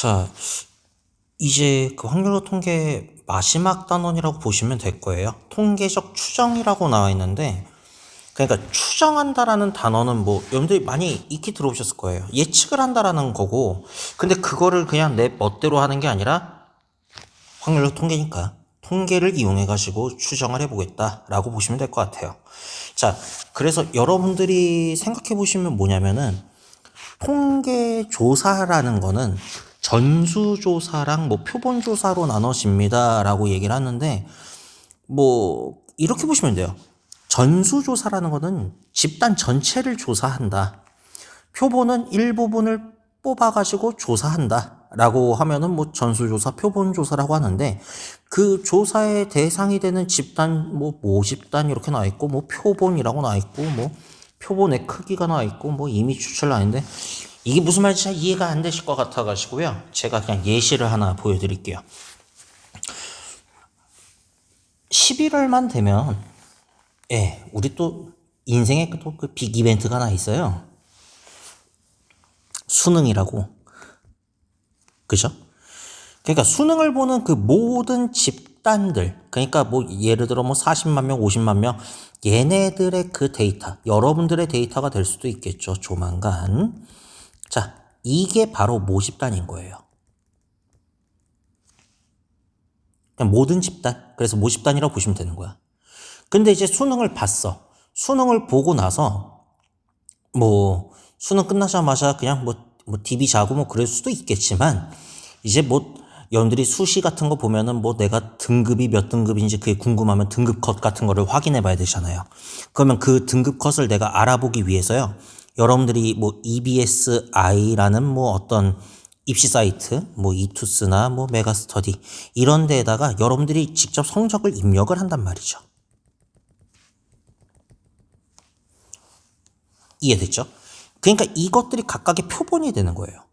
자, 이제 그 확률로 통계 마지막 단원이라고 보시면 될 거예요. 통계적 추정이라고 나와 있는데, 그러니까 추정한다라는 단어는 뭐 여러분들이 많이 익히 들어보셨을 거예요. 예측을 한다라는 거고, 근데 그거를 그냥 내 멋대로 하는 게 아니라 확률로 통계니까 통계를 이용해 가지고 추정을 해보겠다라고 보시면 될 것 같아요. 자, 그래서 여러분들이 생각해 보시면 뭐냐면은 통계조사라는 거는 전수조사랑 뭐 표본조사로 나눠집니다 라고 얘기를 하는데, 뭐 이렇게 보시면 돼요. 전수조사라는 거는 집단 전체를 조사한다. 표본은 일부분을 뽑아가지고 조사한다 라고 하면은 뭐 전수조사, 표본조사라고 하는데, 그 조사의 대상이 되는 집단, 뭐 모집단 이렇게 나와 있고, 뭐 표본이라고 나와 있고, 뭐 표본의 크기가 나와 있고, 뭐 이미 추출 나있는데, 이게 무슨 말인지 잘 이해가 안 되실 것 같아가지고요. 제가 그냥 예시를 하나 보여드릴게요. 11월만 되면, 우리 또 인생에 또 그 빅 이벤트가 하나 있어요. 수능이라고. 그죠? 그러니까 수능을 보는 그 모든 집단들, 그러니까 뭐 예를 들어 뭐 40만 명, 50만 명, 얘네들의 그 데이터, 여러분들의 데이터가 될 수도 있겠죠, 조만간. 자, 이게 바로 모집단인 거예요. 그냥 모든 집단. 그래서 모집단이라고 보시면 되는 거야. 근데 이제 수능을 봤어. 수능을 보고 나서 뭐 수능 끝나자마자 그냥 뭐 DB 자고 뭐 그럴 수도 있겠지만, 이제 뭐 여러분들이 수시 같은 거 보면은 뭐 내가 등급이 몇 등급인지 그게 궁금하면 등급 컷 같은 거를 확인해 봐야 되잖아요. 그러면 그 등급 컷을 내가 알아보기 위해서요, 여러분들이 뭐 EBSI라는 뭐 어떤 입시 사이트, 뭐 이투스나 뭐 메가스터디 이런 데에다가 여러분들이 직접 성적을 입력을 한단 말이죠. 이해됐죠? 그러니까 이것들이 각각의 표본이 되는 거예요.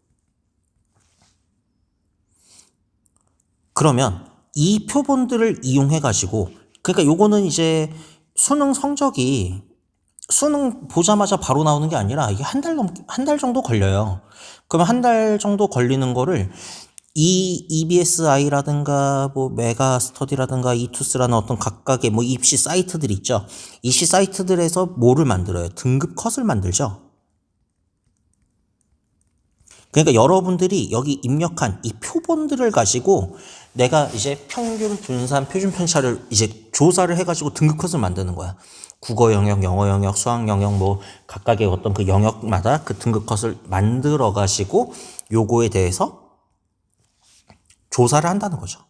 그러면 이 표본들을 이용해 가지고, 그러니까 요거는 이제 수능 성적이 수능 보자마자 바로 나오는 게 아니라 이게 한 달 정도 걸려요. 그러면 한 달 정도 걸리는 거를 이 EBSI라든가 뭐 메가스터디라든가 이투스라는 어떤 각각의 뭐 입시 사이트들 있죠. 입시 사이트들에서 뭐를 만들어요? 등급 컷을 만들죠. 그러니까 여러분들이 여기 입력한 이 표본들을 가지고 내가 이제 평균, 분산, 표준 편차를 이제 조사를 해가지고 등급 컷을 만드는 거야. 국어 영역, 영어 영역, 수학 영역 뭐 각각의 어떤 그 영역마다 그 등급 컷을 만들어 가지고 요거에 대해서 조사를 한다는 거죠.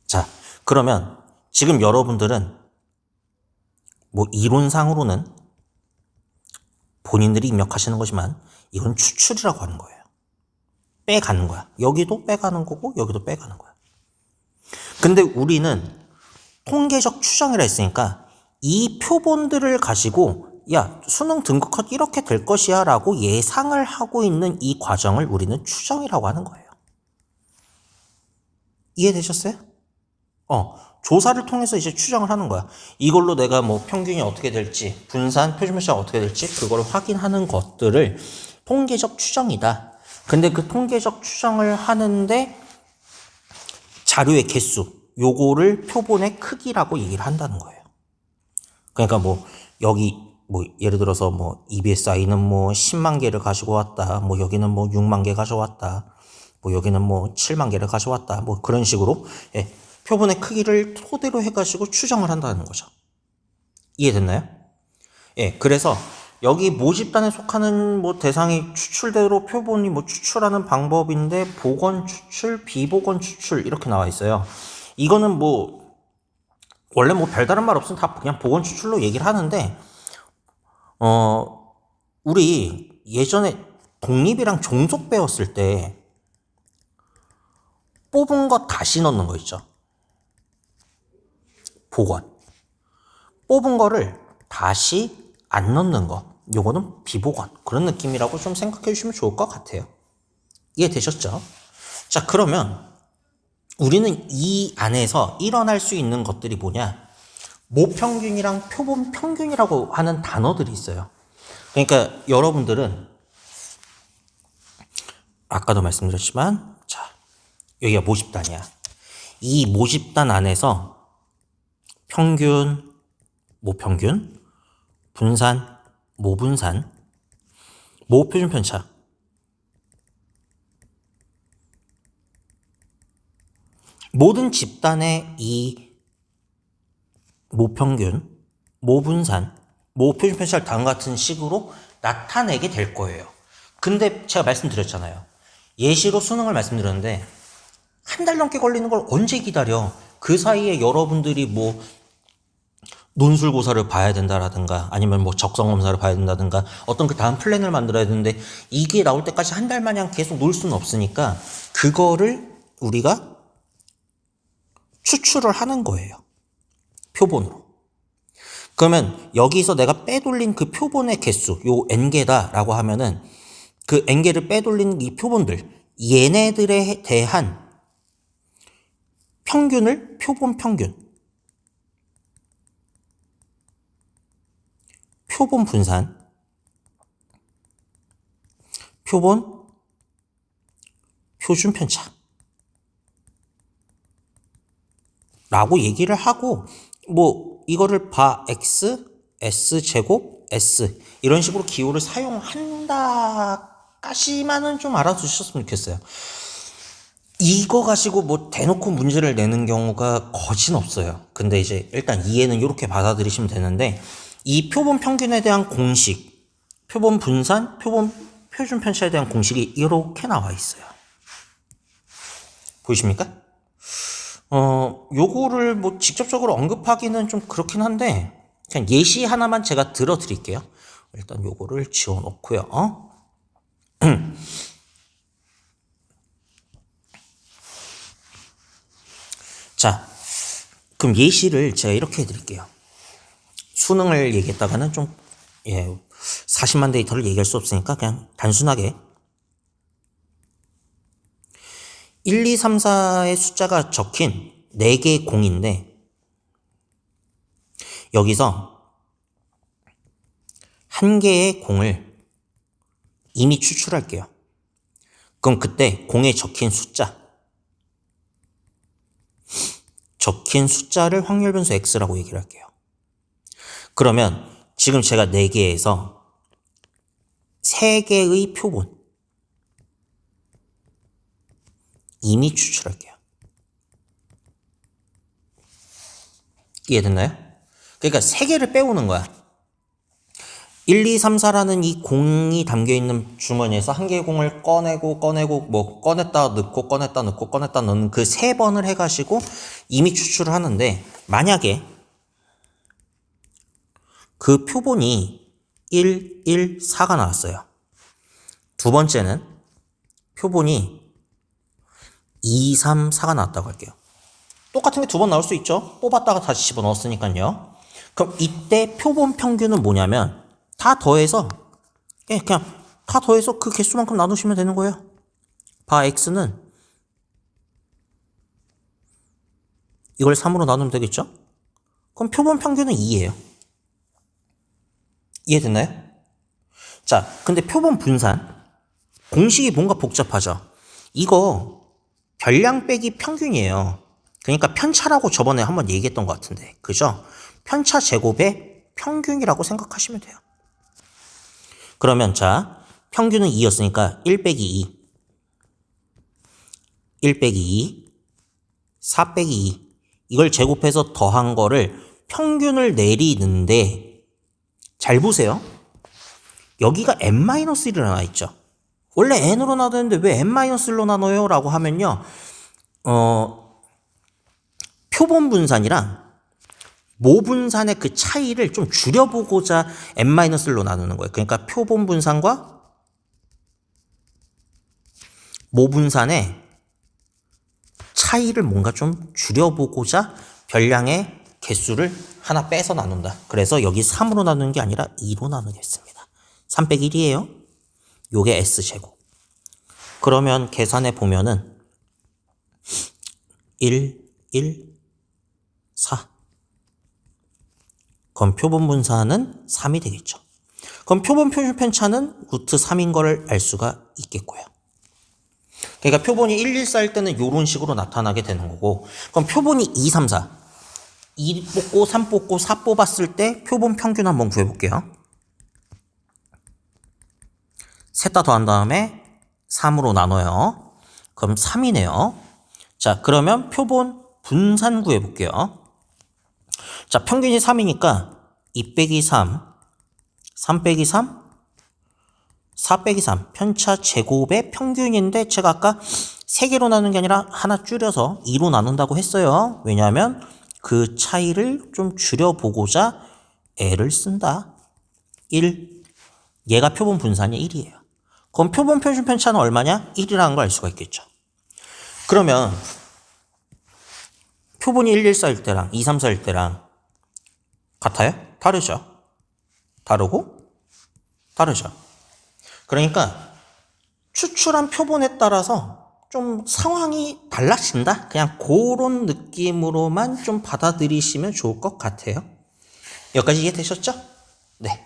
자, 그러면 지금 여러분들은 뭐 이론상으로는 본인들이 입력하시는 거지만 이건 추출이라고 하는 거예요. 빼가는 거야. 여기도 빼가는 거고 여기도 빼가는 거야. 근데 우리는 통계적 추정이라 했으니까 이 표본들을 가지고 야, 수능 등급 컷 이렇게 될 것이야 라고 예상을 하고 있는 이 과정을 우리는 추정이라고 하는 거예요. 이해되셨어요? 조사를 통해서 이제 추정을 하는 거야. 이걸로 내가 뭐 평균이 어떻게 될지, 분산, 표준편차가 어떻게 될지 그걸 확인하는 것들을 통계적 추정이다. 근데 그 통계적 추정을 하는데 자료의 개수, 요거를 표본의 크기라고 얘기를 한다는 거예요. 그러니까 뭐 여기 뭐 예를 들어서 뭐 EBSI는 뭐 10만 개를 가지고 왔다. 뭐 여기는 뭐 6만 개 가져왔다. 뭐 여기는 뭐 7만 개를 가져왔다. 뭐 그런 식으로 표본의 크기를 토대로 해가지고 추정을 한다는 거죠. 이해됐나요? 그래서 여기 모집단에 속하는 뭐 대상이 추출대로 표본이 뭐 추출하는 방법인데, 복원 추출, 비복원 추출 이렇게 나와 있어요. 이거는 뭐 원래 뭐 별다른 말 없으면 다 그냥 복원 추출로 얘기를 하는데, 우리 예전에 독립이랑 종속 배웠을 때 뽑은 거 다시 넣는 거 있죠. 복원. 뽑은 거를 다시 안 넣는 거, 요거는 비복원. 그런 느낌이라고 좀 생각해 주시면 좋을 것 같아요. 이해되셨죠? 자, 그러면 우리는 이 안에서 일어날 수 있는 것들이 뭐냐? 모평균이랑 표본 평균이라고 하는 단어들이 있어요. 그러니까 여러분들은 아까도 말씀드렸지만 자, 여기가 모집단이야. 이 모집단 안에서 평균, 모평균, 분산, 모분산, 모표준편차, 모든 집단의 이 모평균, 모분산, 모표준편차를 다음과 같은 식으로 나타내게 될 거예요. 근데 제가 말씀드렸잖아요. 예시로 수능을 말씀드렸는데 한 달 넘게 걸리는 걸 언제 기다려? 그 사이에 여러분들이 뭐 논술고사를 봐야 된다라든가 아니면 뭐 적성검사를 봐야 된다든가 어떤 그 다음 플랜을 만들어야 되는데 이게 나올 때까지 한 달 마냥 계속 놀 수는 없으니까 그거를 우리가 추출을 하는 거예요. 표본으로. 그러면 여기서 내가 빼돌린 그 표본의 개수, 요 n개다라고 하면은 그 n개를 빼돌린 이 표본들, 얘네들에 대한 평균을 표본 평균, 표본 분산, 표본 표준 편차 라고 얘기를 하고 뭐 이거를 바 x, s 제곱, s 이런 식으로 기호를 사용한다까지만은 좀 알아두셨으면 좋겠어요. 이거 가지고 뭐 대놓고 문제를 내는 경우가 거진 없어요. 근데 이제 일단 이해는 이렇게 받아들이시면 되는데 이 표본 평균에 대한 공식, 표본 분산, 표본 표준 편차에 대한 공식이 이렇게 나와 있어요. 보이십니까? 요거를 뭐 직접적으로 언급하기는 좀 그렇긴 한데 그냥 예시 하나만 제가 들어 드릴게요. 일단 요거를 지워 놓고요. 자, 그럼 예시를 제가 이렇게 해드릴게요. 수능을 얘기했다가는 좀 40만 데이터를 얘기할 수 없으니까 그냥 단순하게 1, 2, 3, 4의 숫자가 적힌 4개의 공인데 여기서 한 개의 공을 이미 추출할게요. 그럼 그때 공에 적힌 숫자를 확률 변수 x라고 얘기를 할게요. 그러면 지금 제가 4개에서 3개의 표본 이미 추출할게요. 이해됐나요? 그러니까 3개를 빼오는 거야. 1, 2, 3, 4라는 이 공이 담겨있는 주머니에서 한 개의 공을 꺼내고 뭐 꺼냈다 넣고 꺼냈다 넣고 꺼냈다 넣는 그 3번을 해가지고 이미 추출을 하는데 만약에 그 표본이 1, 1, 4가 나왔어요. 두 번째는 표본이 2, 3, 4가 나왔다고 할게요. 똑같은 게 2번 나올 수 있죠. 뽑았다가 다시 집어넣었으니까요. 그럼 이때 표본 평균은 뭐냐면 다 더해서 그냥 다 더해서 그 개수만큼 나누시면 되는 거예요. 바 x는 이걸 3으로 나누면 되겠죠? 그럼 표본 평균은 2예요. 이해됐나요? 자, 근데 표본 분산 공식이 뭔가 복잡하죠. 이거 별량 빼기 평균이에요. 그러니까 편차라고 저번에 한번 얘기했던 것 같은데 그죠? 편차 제곱의 평균이라고 생각하시면 돼요. 그러면 자 평균은 2였으니까 1 빼기 2 1 빼기 2 4 빼기 2 이걸 제곱해서 더한 거를 평균을 내리는데 잘 보세요. 여기가 n-1이 나와 있죠. 원래 n으로 나누는데 왜 n-1로 나눠요? 라고 하면요. 표본 분산이랑 모분산의 그 차이를 좀 줄여보고자 n-1로 나누는 거예요. 그러니까 표본 분산과 모분산의 차이를 뭔가 좀 줄여보고자 별량의 개수를 하나 빼서 나눈다. 그래서 여기 3으로 나누는 게 아니라 2로 나누겠습니다. 3 빼기 1이에요. 요게 S제곱. 그러면 계산해 보면은 1, 1, 4. 그럼 표본 분산은 3이 되겠죠. 그럼 표본 표준 편차는 루트 3인 거를 알 수가 있겠고요. 그러니까 표본이 1, 1, 4일 때는 이런 식으로 나타나게 되는 거고, 그럼 표본이 2, 3, 4. 2 뽑고 3 뽑고 4 뽑았을 때 표본 평균 한번 구해볼게요. 셋 다 더한 다음에 3으로 나눠요. 그럼 3이네요. 자, 그러면 표본 분산 구해볼게요. 자, 평균이 3이니까 2 빼기 3, 3 빼기 3, 4 빼기 3. 편차 제곱의 평균인데 제가 아까 3개로 나눈 게 아니라 하나 줄여서 2로 나눈다고 했어요. 왜냐하면 그 차이를 좀 줄여보고자 애를 쓴다. 1. 얘가 표본 분산이 1이에요. 그럼 표본 표준 편차는 얼마냐? 1이라는 걸 알 수가 있겠죠. 그러면 표본이 1, 1, 4일 때랑 2, 3, 4일 때랑 같아요? 다르죠. 다르고 다르죠. 그러니까 추출한 표본에 따라서 좀 상황이 달라진다? 그냥 그런 느낌으로만 좀 받아들이시면 좋을 것 같아요. 여기까지 이해되셨죠? 네.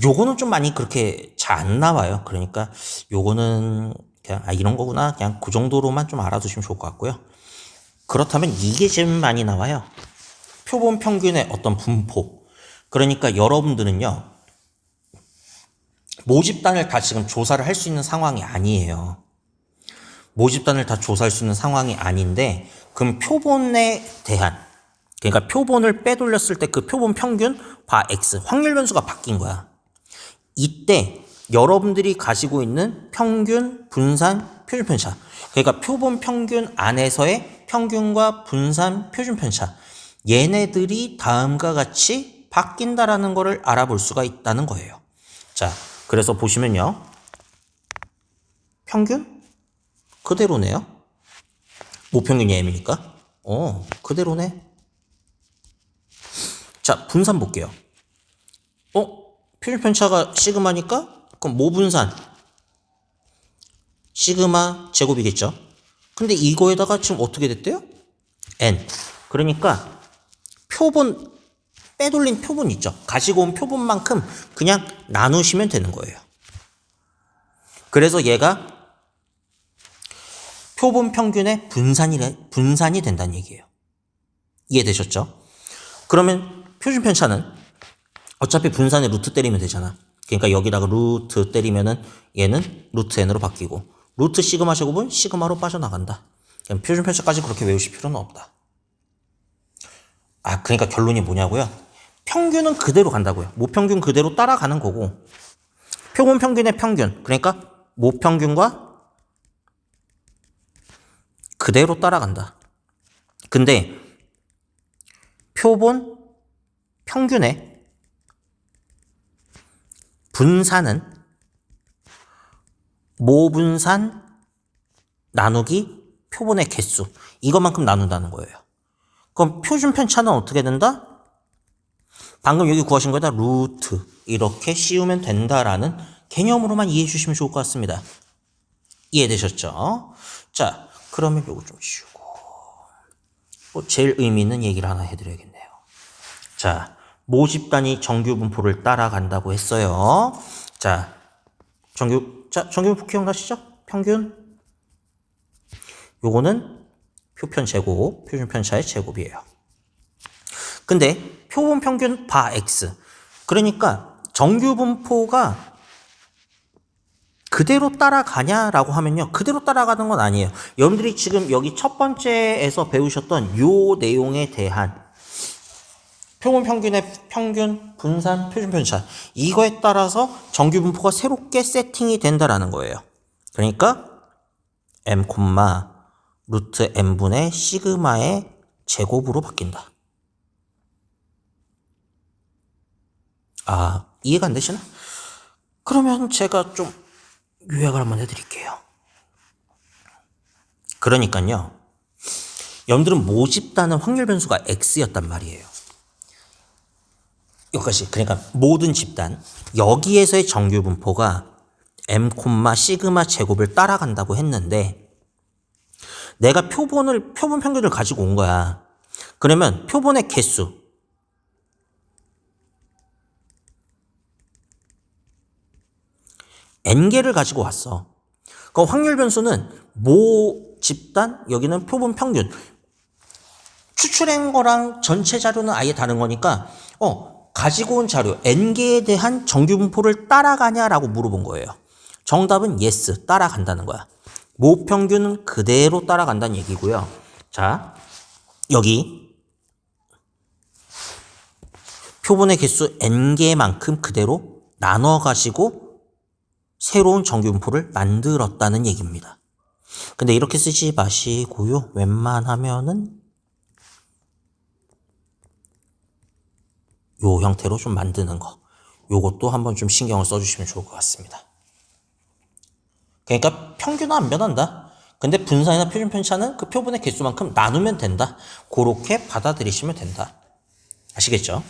요거는 좀 많이 그렇게 잘 안 나와요. 그러니까 요거는 그냥 이런 거구나. 그냥 그 정도로만 좀 알아두시면 좋을 것 같고요. 그렇다면 이게 제일 많이 나와요. 표본 평균의 어떤 분포. 그러니까 여러분들은요. 모집단을 다 지금 조사를 할 수 있는 상황이 아니에요. 모집단을 다 조사할 수 있는 상황이 아닌데 그럼 표본에 대한 그러니까 표본을 빼돌렸을 때 그 표본 평균 바 X 확률 변수가 바뀐 거야. 이때 여러분들이 가지고 있는 평균, 분산, 표준 편차 그러니까 표본 평균 안에서의 평균과 분산, 표준 편차 얘네들이 다음과 같이 바뀐다라는 것을 알아볼 수가 있다는 거예요. 자, 그래서 보시면요. 평균? 그대로네요. 모평균이 M이니까. 그대로네. 자, 분산 볼게요. 표준 편차가 시그마니까? 그럼 모분산. 시그마 제곱이겠죠. 근데 이거에다가 지금 어떻게 됐대요? N. 그러니까 표본, 빼돌린 표본 있죠. 가지고 온 표본만큼 그냥 나누시면 되는 거예요. 그래서 얘가 표본 평균의 분산이 된다는 얘기예요. 이해되셨죠? 그러면 표준 편차는 어차피 분산에 루트 때리면 되잖아. 그러니까 여기다가 루트 때리면은 얘는 루트 n으로 바뀌고 루트 시그마 제곱은 시그마로 빠져나간다. 그냥 표준 편차까지 그렇게 외우실 필요는 없다. 그러니까 결론이 뭐냐고요? 평균은 그대로 간다고요. 모평균 그대로 따라가는 거고 표본 평균의 평균 그러니까 모평균과 그대로 따라간다. 근데 표본 평균의 분산은 모분산 나누기 표본의 개수 이것만큼 나눈다는 거예요. 그럼 표준 편차는 어떻게 된다? 방금 여기 구하신 거에다 루트 이렇게 씌우면 된다라는 개념으로만 이해해 주시면 좋을 것 같습니다. 이해되셨죠? 자, 그러면 요거 좀 지우고 제일 의미 있는 얘기를 하나 해드려야겠네요. 자, 모집단이 정규 분포를 따라간다고 했어요. 자, 정규 분포 기억나시죠? 평균. 요거는 표편 제곱, 표준 편차의 제곱이에요. 근데 표본 평균 바 X. 그러니까 정규 분포가 그대로 따라가냐라고 하면요. 그대로 따라가는 건 아니에요. 여러분들이 지금 여기 첫 번째에서 배우셨던 요 내용에 대한 표본 평균의 평균, 분산, 표준 편차 이거에 따라서 정규 분포가 새롭게 세팅이 된다라는 거예요. 그러니까 m, 루트 n분의 시그마의 제곱으로 바뀐다. 이해가 안 되시나? 그러면 제가 좀 요약을 한번 해드릴게요. 그러니까요. 여러분들은 모집단은 확률 변수가 x였단 말이에요. 여기까지. 그러니까 모든 집단 여기에서의 정규 분포가 m, 시그마 제곱을 따라간다고 했는데 내가 표본 평균을 가지고 온 거야. 그러면 표본의 개수 n개를 가지고 왔어. 그 확률 변수는 모 집단, 여기는 표본 평균. 추출한 거랑 전체 자료는 아예 다른 거니까 가지고 온 자료 n개에 대한 정규 분포를 따라가냐라고 물어본 거예요. 정답은 yes, 따라간다는 거야. 모 평균은 그대로 따라간다는 얘기고요. 자, 여기 표본의 개수 n개만큼 그대로 나눠가지고 새로운 정규 분포를 만들었다는 얘기입니다. 근데 이렇게 쓰지 마시고요. 웬만하면은 요 형태로 좀 만드는 거. 요것도 한번 좀 신경을 써주시면 좋을 것 같습니다. 그러니까 평균은 안 변한다. 근데 분산이나 표준 편차는 그 표본의 개수만큼 나누면 된다. 그렇게 받아들이시면 된다. 아시겠죠?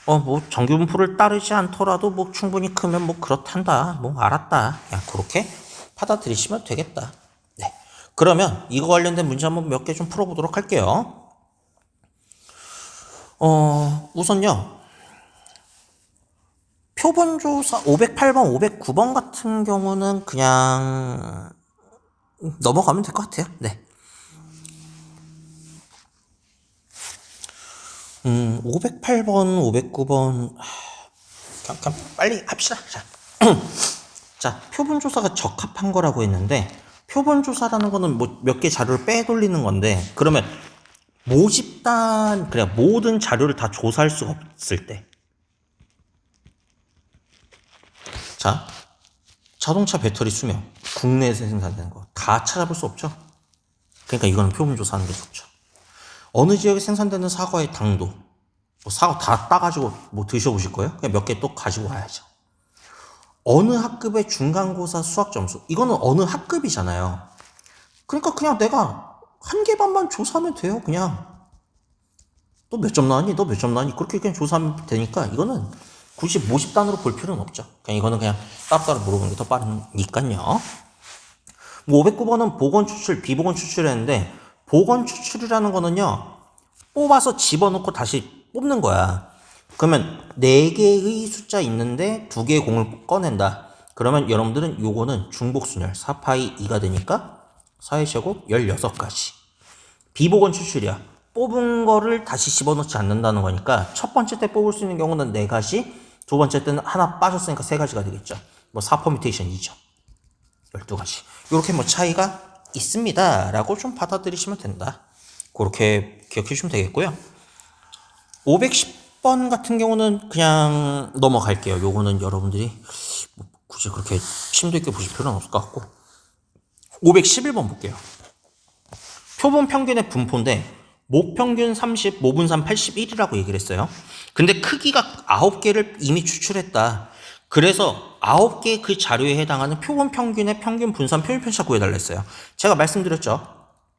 뭐 정규 분포를 따르지 않더라도 뭐 충분히 크면 뭐 그렇단다. 뭐 알았다. 그냥 그렇게 받아들이시면 되겠다. 네. 그러면 이거 관련된 문제 한번 몇 개 좀 풀어보도록 할게요. 우선요. 표본조사 508번, 509번 같은 경우는 그냥 넘어가면 될 것 같아요. 네. 508번, 509번 그냥 빨리 합시다. 자, 자, 표본조사가 적합한 거라고 했는데 표본조사라는 거는 뭐 몇 개 자료를 빼돌리는 건데 그러면 모집단 그래 모든 자료를 다 조사할 수가 없을 때 자, 자동차 배터리 수명 국내에서 생산되는 거 다 찾아볼 수 없죠. 그러니까 이거는 표본조사하는 게 좋죠. 어느 지역에 생산되는 사과의 당도 뭐 사과 다 따가지고 뭐 드셔보실 거예요? 그냥 몇 개 또 가지고 와야죠. 어느 학급의 중간고사 수학 점수 이거는 어느 학급이잖아요. 그러니까 그냥 내가 한 개 반만 조사하면 돼요. 그냥 너 몇 점 나왔니? 너 몇 점 나왔니? 그렇게 그냥 조사하면 되니까 이거는 굳이 모집단으로 볼 필요는 없죠. 그냥 이거는 그냥 따로따로 물어보는 게 더 빠르니까요. 뭐 509번은 보건 추출, 비보건 추출했는데 보건 추출이라는 거는요. 뽑아서 집어넣고 다시 뽑는 거야. 그러면 4개의 숫자 있는데 2개의 공을 꺼낸다. 그러면 여러분들은 요거는 중복순열 4파이 2가 되니까 4의 제곱 16가지. 비보건 추출이야. 뽑은 거를 다시 집어넣지 않는다는 거니까 첫 번째 때 뽑을 수 있는 경우는 4가지, 두 번째 때는 하나 빠졌으니까 3가지가 되겠죠. 뭐 4퍼미테이션이죠. 12가지. 이렇게 뭐 차이가 있습니다. 라고 좀 받아들이시면 된다. 그렇게 기억해 주시면 되겠고요. 510번 같은 경우는 그냥 넘어갈게요. 요거는 여러분들이 뭐 굳이 그렇게 심도 있게 보실 필요는 없을 것 같고 511번 볼게요. 표본 평균의 분포인데 모평균 30, 모분산 81이라고 얘기를 했어요. 근데 크기가 9개를 이미 추출했다. 그래서 9개의 그 자료에 해당하는 표본 평균의 평균 분산 표준 편차 구해달라 했어요. 제가 말씀드렸죠.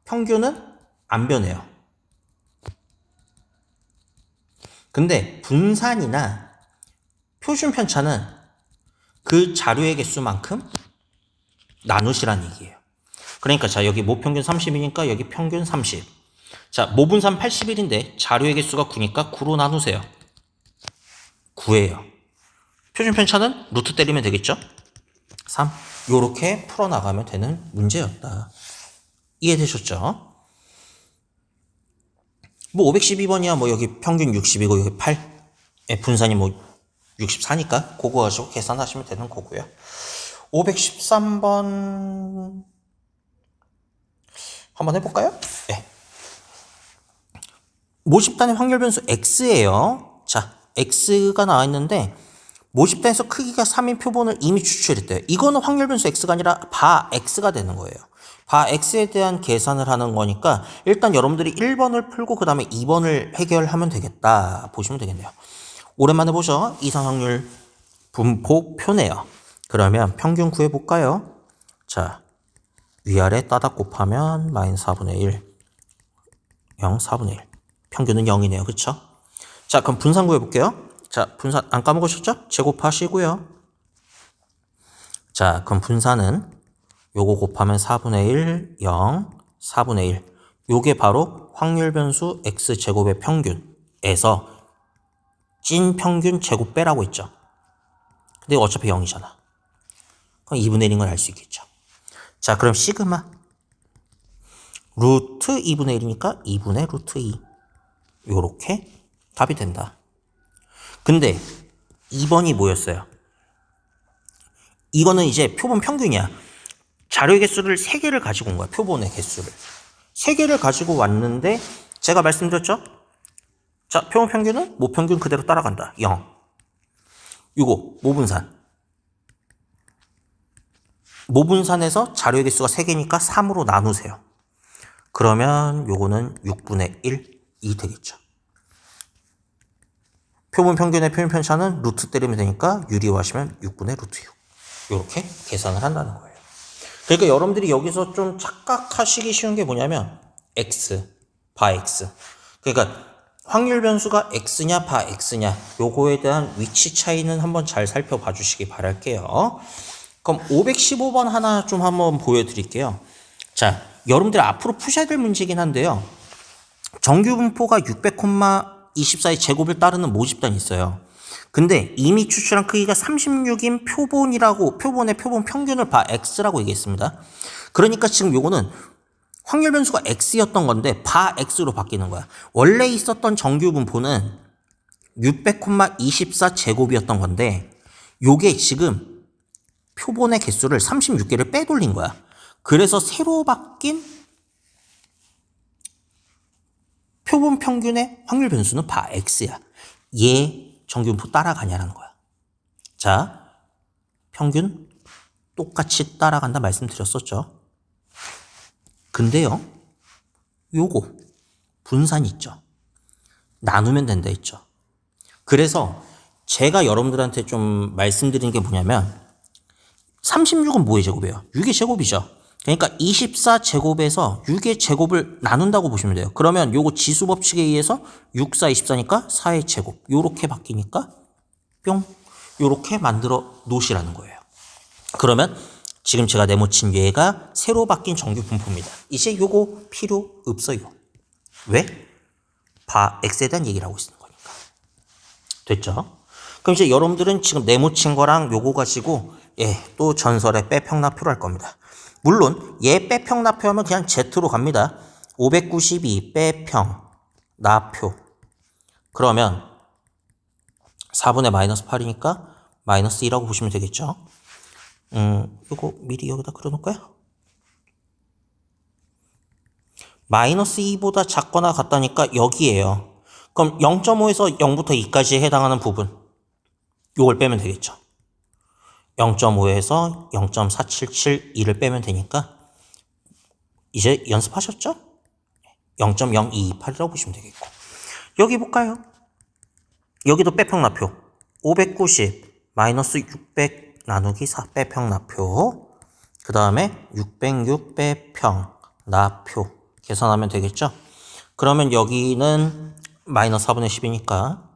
평균은 안 변해요. 근데 분산이나 표준 편차는 그 자료의 개수만큼 나누시란 얘기예요. 그러니까 자 여기 모평균 30이니까 여기 평균 30. 자 모분산 81인데 자료의 개수가 9니까 9로 나누세요. 9예요. 표준 편차는 루트 때리면 되겠죠? 3. 요렇게 풀어나가면 되는 문제였다. 이해되셨죠? 뭐 512번이야 뭐 여기 평균 60이고 여기 8. 분산이 뭐 64니까 그거 가지고 계산하시면 되는 거고요. 513번 한번 해볼까요? 네. 모집단의 확률 변수 x예요. 자, x가 나와 있는데 모집단에서 크기가 3인 표본을 이미 추출했대요. 이거는 확률 변수 x가 아니라 바 x가 되는 거예요. 바 x에 대한 계산을 하는 거니까 일단 여러분들이 1번을 풀고 그 다음에 2번을 해결하면 되겠다. 보시면 되겠네요. 오랜만에 보죠. 이상 확률 분포표네요. 그러면 평균 구해볼까요? 자, 위아래 따닥 곱하면 마이너스 4분의 1, 0, 4분의 1. 평균은 0이네요. 그쵸? 자, 그럼 분산 구해볼게요. 자, 분산 안 까먹으셨죠? 제곱하시고요. 자, 그럼 분산은 요거 곱하면 4분의 1, 0, 4분의 1. 요게 바로 확률 변수 x제곱의 평균에서 찐 평균 제곱 빼라고 했죠. 근데 어차피 0이잖아. 그럼 2분의 1인 걸 알 수 있겠죠. 자, 그럼 시그마 루트 2분의 1이니까 2분의 루트 2. 요렇게 답이 된다. 근데 2번이 뭐였어요? 이거는 이제 표본 평균이야. 자료의 개수를 3개를 가지고 온 거야. 표본의 개수를. 3개를 가지고 왔는데 제가 말씀드렸죠? 자, 표본 평균은 모평균 그대로 따라간다. 0. 요거 모분산. 모분산에서 자료의 개수가 3개니까 3으로 나누세요. 그러면 요거는 6분의 1, 2 되겠죠. 표본 평균의 표준 편차는 루트 때리면 되니까 유리화하시면 6분의 루트 6. 이렇게 계산을 한다는 거예요. 그러니까 여러분들이 여기서 좀 착각하시기 쉬운 게 뭐냐면 x, 바 x. 그러니까 확률 변수가 x냐 바 x냐 요거에 대한 위치 차이는 한번 잘 살펴봐 주시기 바랄게요. 그럼 515번 하나 좀 한번 보여드릴게요. 자, 여러분들 앞으로 푸셔야 될 문제이긴 한데요. 정규 분포가 600,24의 제곱을 따르는 모집단이 있어요. 근데 이미 추출한 크기가 36인 표본의 표본 평균을 바 x라고 얘기했습니다. 그러니까 지금 요거는 확률 변수가 x였던 건데 바 x로 바뀌는 거야. 원래 있었던 정규 분포는 600,24 제곱이었던 건데 요게 지금 표본의 개수를 36개를 빼돌린 거야. 그래서 새로 바뀐 표본 평균의 확률 변수는 바 x야. 얘 정규분포 따라가냐라는 거야. 자, 평균 똑같이 따라간다 말씀드렸었죠. 근데요, 요거 분산 있죠. 나누면 된다 했죠. 그래서 제가 여러분들한테 좀 말씀드리는 게 뭐냐면 36은 뭐의 제곱이에요? 6의 제곱이죠. 그러니까 24제곱에서 6의 제곱을 나눈다고 보시면 돼요. 그러면 요거 지수 법칙에 의해서 6, 4, 24니까 4의 제곱. 요렇게 바뀌니까 뿅 요렇게 만들어 놓으시라는 거예요. 그러면 지금 제가 네모친 얘가 새로 바뀐 정규 분포입니다. 이제 요거 필요 없어요. 왜? 바 x에 대한 얘기를 하고 있는 거니까. 됐죠? 그럼 이제 여러분들은 지금 네모친 거랑 요거 가지고 또 전설의 빼평납표를 할 겁니다. 물론 얘 빼평납표 하면 그냥 Z로 갑니다. 592 빼평납표. 그러면 4분의 마이너스 8이니까 마이너스 2라고 보시면 되겠죠. 요거 미리 여기다 그려놓을까요? 마이너스 2보다 작거나 같다니까 여기에요. 그럼 0.5에서 0부터 2까지에 해당하는 부분 요걸 빼면 되겠죠. 0.5에서 0.4772를 빼면 되니까 이제 연습하셨죠? 0.0228이라고 보시면 되겠고 여기 볼까요? 여기도 빼평납표 590 마이너스 600 나누기 4 빼평납표 그 다음에 606 빼평납표 계산하면 되겠죠? 그러면 여기는 마이너스 4분의 10이니까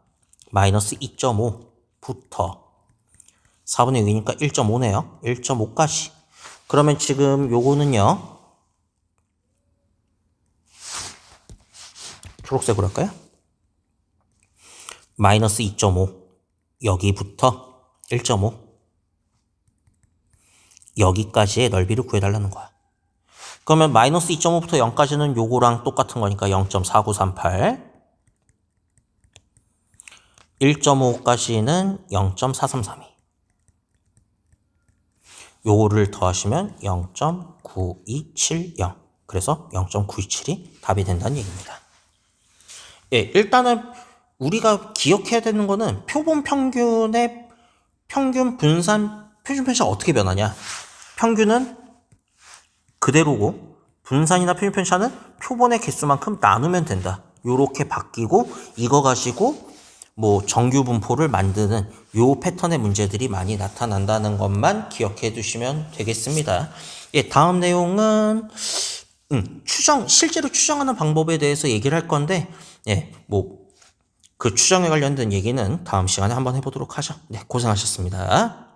마이너스 2.5부터 4분의 6이니까 1.5네요. 1.5까지. 그러면 지금 요거는요. 초록색으로 할까요? 마이너스 2.5 여기부터 1.5 여기까지의 넓이를 구해달라는 거야. 그러면 마이너스 2.5부터 0까지는 요거랑 똑같은 거니까 0.4938 1.5까지는 0.4332 요거를 더하시면 0.9270 그래서 0.927이 답이 된다는 얘기입니다. 일단은 우리가 기억해야 되는 거는 표본 평균의 평균 분산 표준 편차가 어떻게 변하냐. 평균은 그대로고 분산이나 표준 편차는 표본의 개수만큼 나누면 된다. 요렇게 바뀌고 이거 가지고 뭐 정규 분포를 만드는 요 패턴의 문제들이 많이 나타난다는 것만 기억해 두시면 되겠습니다. 다음 내용은 실제로 추정하는 방법에 대해서 얘기를 할 건데 뭐 그 추정에 관련된 얘기는 다음 시간에 한번 해보도록 하죠. 고생하셨습니다.